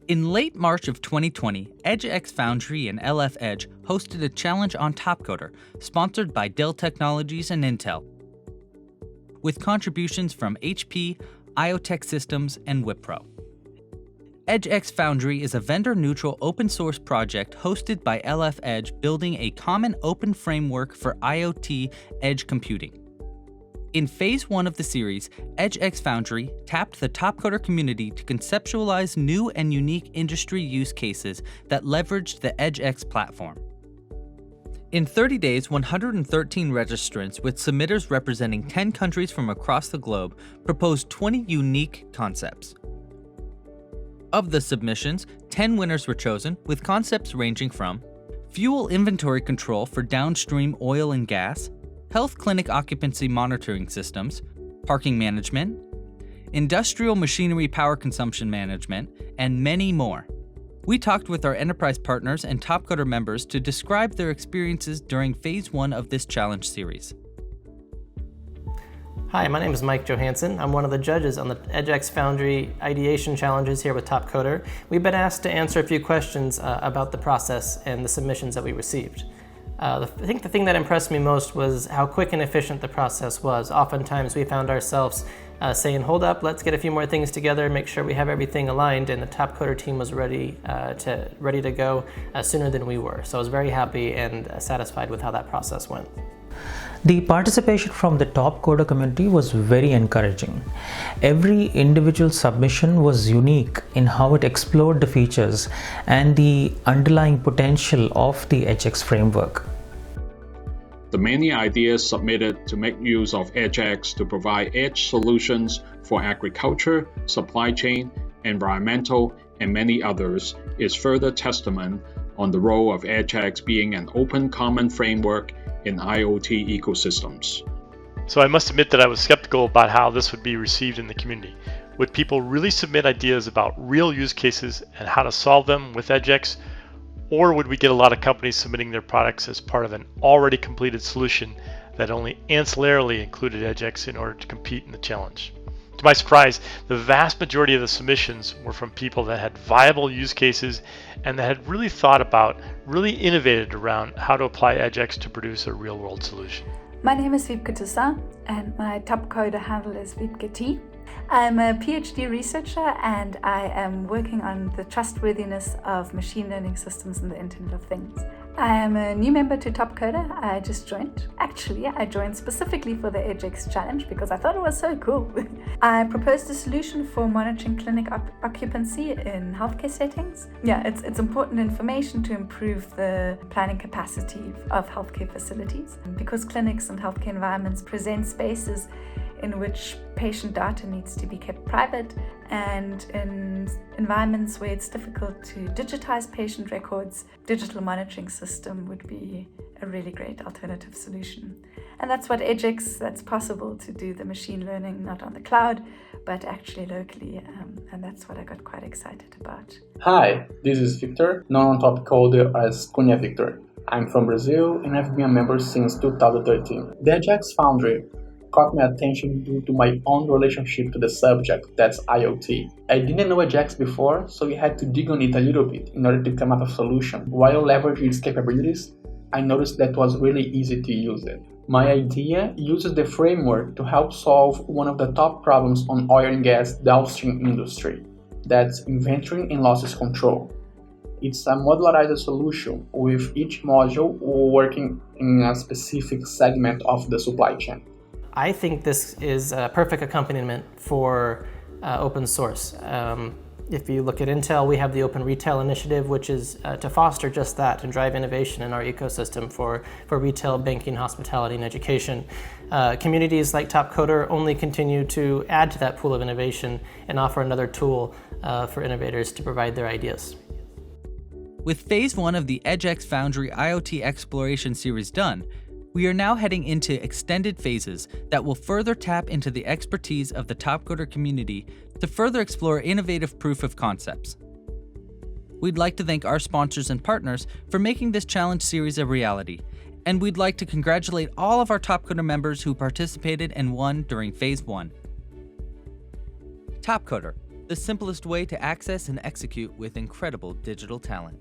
In late March of 2020, EdgeX Foundry and LF Edge hosted a challenge on Topcoder, sponsored by Dell Technologies and Intel, with contributions from HP, IoTech Systems, and Wipro. EdgeX Foundry is a vendor-neutral open-source project hosted by LF Edge building a common open framework for IoT edge computing. In Phase 1 of the series, EdgeX Foundry tapped the Topcoder community to conceptualize new and unique industry use cases that leveraged the EdgeX platform. In 30 days, 113 registrants with submitters representing 10 countries from across the globe proposed 20 unique concepts. Of the submissions, 10 winners were chosen, with concepts ranging from fuel inventory control for downstream oil and gas, health clinic occupancy monitoring systems, parking management, industrial machinery power consumption management, and many more. We talked with our enterprise partners and Topcoder members to describe their experiences during Phase 1 of this challenge series. Hi, my name is Mike Johansson. I'm one of the judges on the EdgeX Foundry Ideation challenges here with Topcoder. We've been asked to answer a few questions about the process and the submissions that we received. I think the thing that impressed me most was how quick and efficient the process was. Oftentimes we found ourselves saying, hold up, let's get a few more things together, make sure we have everything aligned, and the Topcoder team was ready to go sooner than we were. So I was very happy and satisfied with how that process went. The participation from the Topcoder community was very encouraging. Every individual submission was unique in how it explored the features and the underlying potential of the EdgeX framework. The many ideas submitted to make use of EdgeX to provide edge solutions for agriculture, supply chain, environmental, and many others is further testament on the role of EdgeX being an open common framework in IoT ecosystems. So I must admit that I was skeptical about how this would be received in the community. Would people really submit ideas about real use cases and how to solve them with EdgeX? Or would we get a lot of companies submitting their products as part of an already completed solution that only ancillarily included EdgeX in order to compete in the challenge? To my surprise, the vast majority of the submissions were from people that had viable use cases and that had really thought about, really innovated around how to apply EdgeX to produce a real-world solution. My name is Contessa and my Topcoder handle is T. I'm a PhD researcher and I am working on the trustworthiness of machine learning systems in the Internet of Things. I am a new member to Topcoder. I just joined. Actually, I joined specifically for the EdgeX challenge because I thought it was so cool. I proposed a solution for monitoring clinic occupancy in healthcare settings. Yeah, it's important information to improve the planning capacity of healthcare facilities because clinics and healthcare environments present spaces in which patient data needs to be kept private, and in environments where it's difficult to digitize patient records, digital monitoring system would be a really great alternative solution. And that's what EdgeX, that's possible to do the machine learning not on the cloud, but actually locally, and that's what I got quite excited about. Hi, this is Victor, known on Topcoder as Cunha Victor. I'm from Brazil and I've been a member since 2013. The EdgeX Foundry caught my attention due to my own relationship to the subject, that's IoT. I didn't know EdgeX before, so we had to dig on it a little bit in order to come up with a solution. While leveraging its capabilities, I noticed that it was really easy to use it. My idea uses the framework to help solve one of the top problems on oil and gas downstream industry, that's inventory and losses control. It's a modularized solution with each module working in a specific segment of the supply chain. I think this is a perfect accompaniment for open source. If you look at Intel, we have the Open Retail Initiative, which is to foster just that and drive innovation in our ecosystem for retail, banking, hospitality, and education. Communities like Topcoder only continue to add to that pool of innovation and offer another tool for innovators to provide their ideas. With Phase 1 of the EdgeX Foundry IoT Exploration series done, we are now heading into extended phases that will further tap into the expertise of the Topcoder community to further explore innovative proof of concepts. We'd like to thank our sponsors and partners for making this challenge series a reality, and we'd like to congratulate all of our Topcoder members who participated and won during Phase 1. Topcoder, the simplest way to access and execute with incredible digital talent.